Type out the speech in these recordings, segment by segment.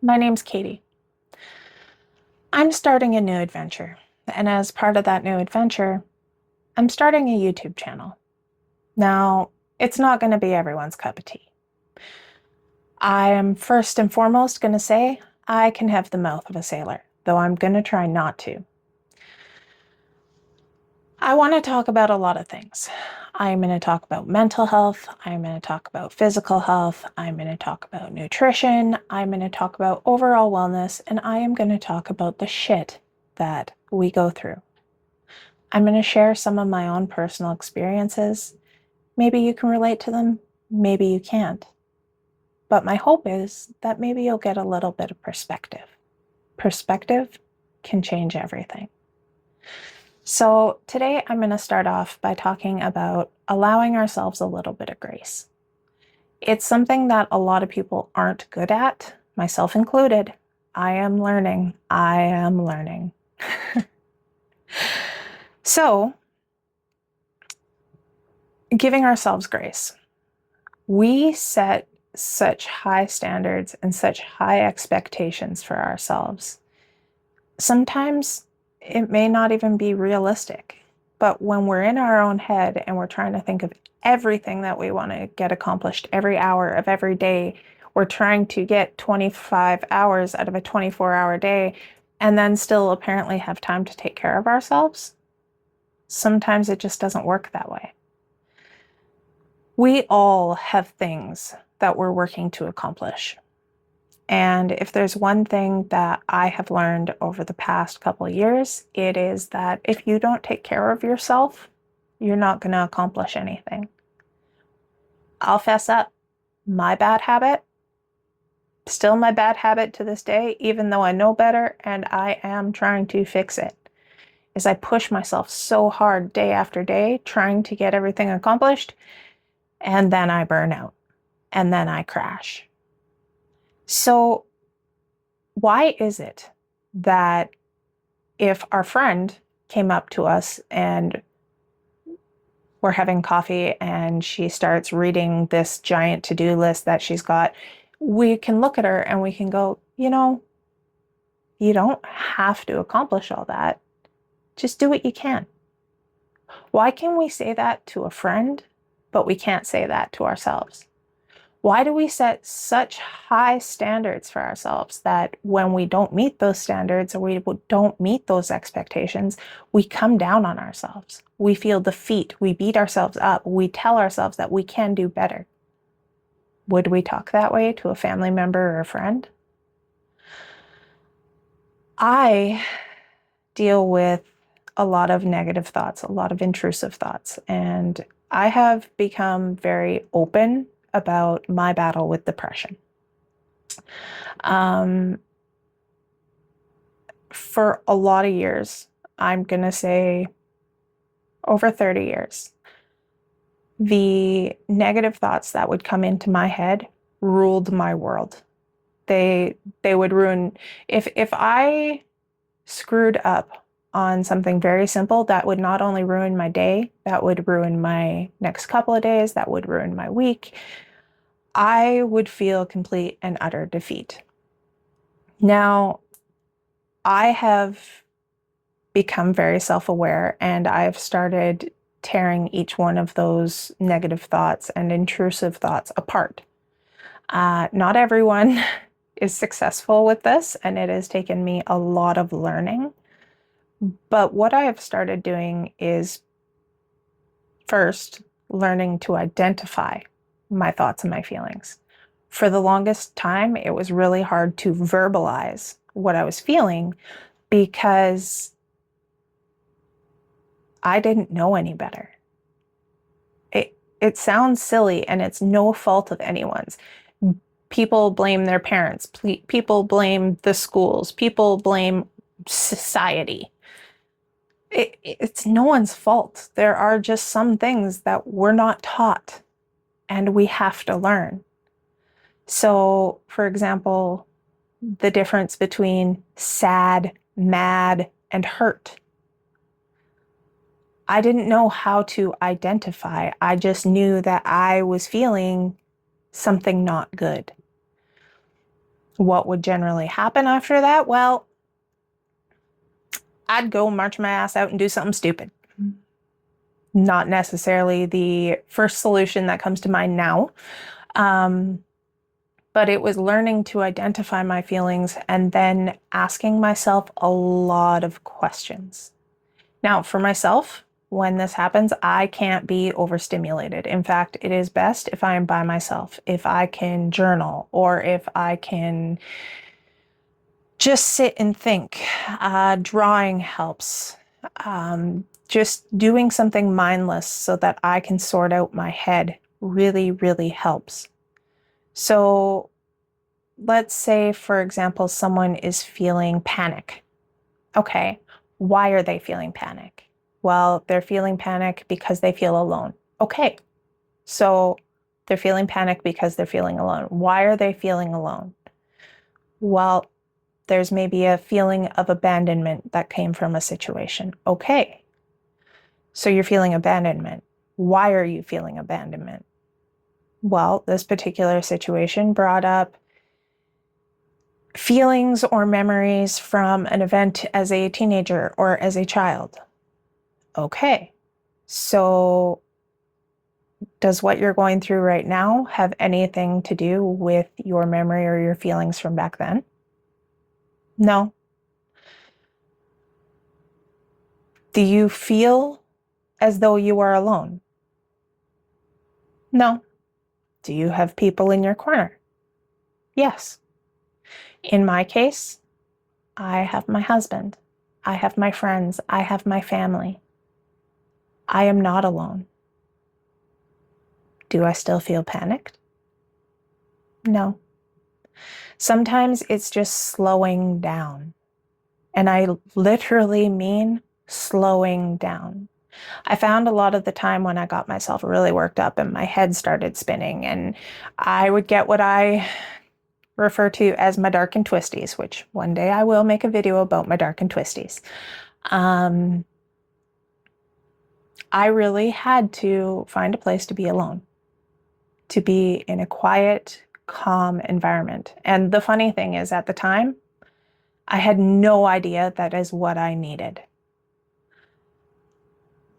My name's Katie. I'm starting a new adventure, and as part of that new adventure, I'm starting a YouTube channel. Now, it's not going to be everyone's cup of tea. I am first and foremost going to say I can have the mouth of a sailor, though I'm going to try not to. I want to talk about a lot of things. I'm going to talk about mental health. I'm going to talk about physical health. I'm going to talk about nutrition. I'm going to talk about overall wellness. And I am going to talk about the shit that we go through. I'm going to share some of my own personal experiences. Maybe you can relate to them. Maybe you can't. But my hope is that maybe you'll get a little bit of perspective. Perspective can change everything. So today I'm going to start off by talking about allowing ourselves a little bit of grace. It's something that a lot of people aren't good at, myself included. I am learning. I am learning. So, giving ourselves grace. We set such high standards and such high expectations for ourselves. Sometimes it may not even be realistic. But when we're in our own head and we're trying to think of everything that we want to get accomplished every hour of every day, we're trying to get 25 hours out of a 24-hour day and then still apparently have time to take care of ourselves. Sometimes it just doesn't work that way. We all have things that we're working to accomplish. And if there's one thing that I have learned over the past couple of years, it is that if you don't take care of yourself, you're not going to accomplish anything. I'll fess up, my bad habit, still my bad habit to this day, even though I know better and I am trying to fix it, is I push myself so hard day after day trying to get everything accomplished, and then I burn out, and then I crash. So why is it that if our friend came up to us and we're having coffee and she starts reading this giant to-do list that she's got, we can look at her and we can go, you don't have to accomplish all that. Just do what you can. Why can we say that to a friend, but we can't say that to ourselves? Why do we set such high standards for ourselves that when we don't meet those standards or we don't meet those expectations, we come down on ourselves? We feel defeat. We beat ourselves up. We tell ourselves that we can do better. Would we talk that way to a family member or a friend? I deal with a lot of negative thoughts, a lot of intrusive thoughts, and I have become very open about my battle with depression. For a lot of years, I'm going to say over 30 years, the negative thoughts that would come into my head ruled my world. They would ruin, if I screwed up on something very simple, that would not only ruin my day, that would ruin my next couple of days, that would ruin my week. I would feel complete and utter defeat. Now, I have become very self-aware and I've started tearing each one of those negative thoughts and intrusive thoughts apart. Not everyone is successful with this, and it has taken me a lot of learning. But what I have started doing is first learning to identify my thoughts and my feelings. For the longest time, it was really hard to verbalize what I was feeling because I didn't know any better. It sounds silly and it's no fault of anyone's. People blame their parents. People blame the schools. People blame society. It's no one's fault. There are just some things that we're not taught and we have to learn. So, for example, the difference between sad, mad, and hurt. I didn't know how to identify. I just knew that I was feeling something not good. What would generally happen after that? Well, I'd go march my ass out and do something stupid. Not necessarily the first solution that comes to mind now. But it was learning to identify my feelings and then asking myself a lot of questions. Now, for myself, when this happens, I can't be overstimulated. In fact, it is best if I am by myself, if I can journal, or if I can just sit and think. Drawing helps. Just doing something mindless so that I can sort out my head really, really helps. So let's say, for example, someone is feeling panic. Okay, why are they feeling panic? Well, they're feeling panic because they feel alone. Okay, so they're feeling panic because they're feeling alone. Why are they feeling alone? Well, there's maybe a feeling of abandonment that came from a situation. Okay, so you're feeling abandonment. Why are you feeling abandonment? Well, this particular situation brought up feelings or memories from an event as a teenager or as a child. Okay, so does what you're going through right now have anything to do with your memory or your feelings from back then? No. Do you feel as though you are alone? No. Do you have people in your corner? Yes. In my case, I have my husband. I have my friends. I have my family. I am not alone. Do I still feel panicked? No. Sometimes it's just slowing down. And I literally mean slowing down. I found a lot of the time when I got myself really worked up and my head started spinning, and I would get what I refer to as my dark and twisties, which one day I will make a video about my dark and twisties. I really had to find a place to be alone, to be in a quiet, calm environment. And the funny thing is, at the time, I had no idea that is what I needed.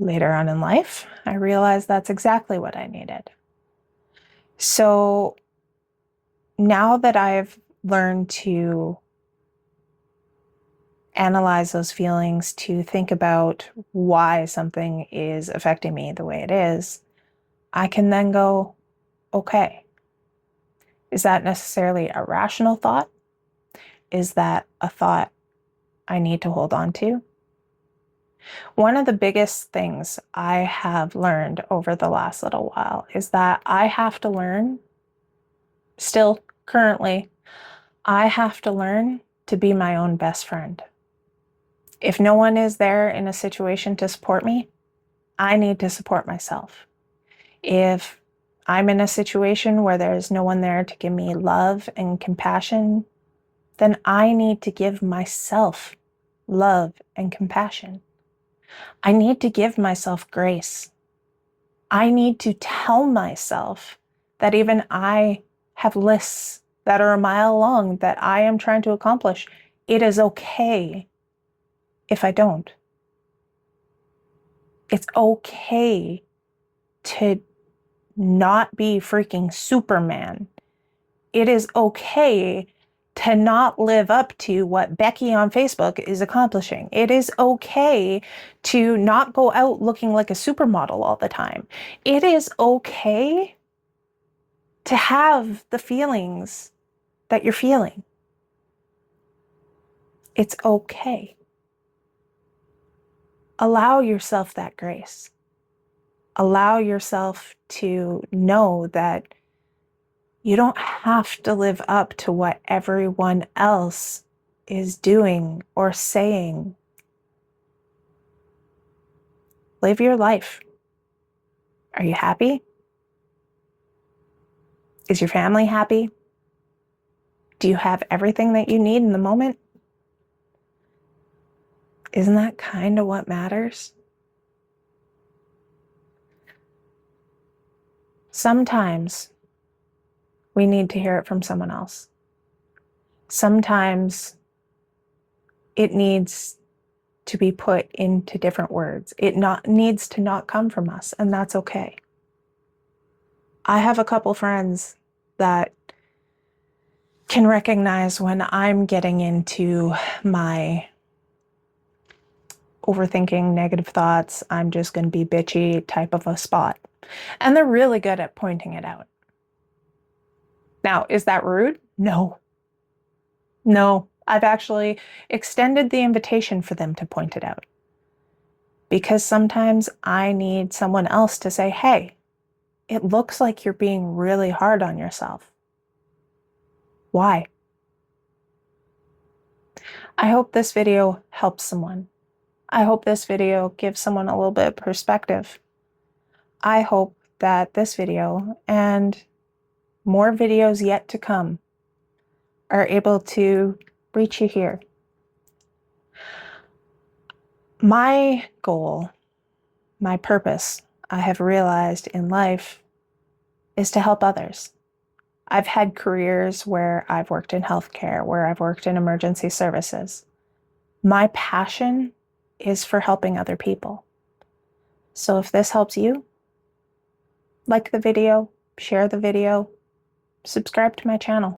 Later on in life, I realized that's exactly what I needed. So now that I've learned to analyze those feelings, to think about why something is affecting me the way it is, I can then go, okay, is that necessarily a rational thought? Is that a thought I need to hold on to? One of the biggest things I have learned over the last little while is that I have to learn, still currently, I have to learn to be my own best friend. If no one is there in a situation to support me, I need to support myself. If I'm in a situation where there's no one there to give me love and compassion, then I need to give myself love and compassion. I need to give myself grace. I need to tell myself that even I have lists that are a mile long that I am trying to accomplish. It is okay if I don't. It's okay to not be freaking Superman. It is okay to not live up to what Becky on Facebook is accomplishing. It is okay to not go out looking like a supermodel all the time. It is okay to have the feelings that you're feeling. It's okay. Allow yourself that grace. Allow yourself to know that you don't have to live up to what everyone else is doing or saying. Live your life. Are you happy? Is your family happy? Do you have everything that you need in the moment? Isn't that kind of what matters? Sometimes we need to hear it from someone else. Sometimes it needs to be put into different words. It needs to not come from us, and that's okay. I have a couple friends that can recognize when I'm getting into my overthinking, negative thoughts, I'm just going to be bitchy type of a spot. And they're really good at pointing it out. Now, is that rude? No. No. I've actually extended the invitation for them to point it out. Because sometimes I need someone else to say, hey, it looks like you're being really hard on yourself. Why? I hope this video helps someone. I hope this video gives someone a little bit of perspective. I hope that this video and more videos yet to come are able to reach you here. My goal, my purpose, I have realized in life is to help others. I've had careers where I've worked in healthcare, where I've worked in emergency services. My passion is for helping other people. So if this helps you, like the video, share the video, subscribe to my channel.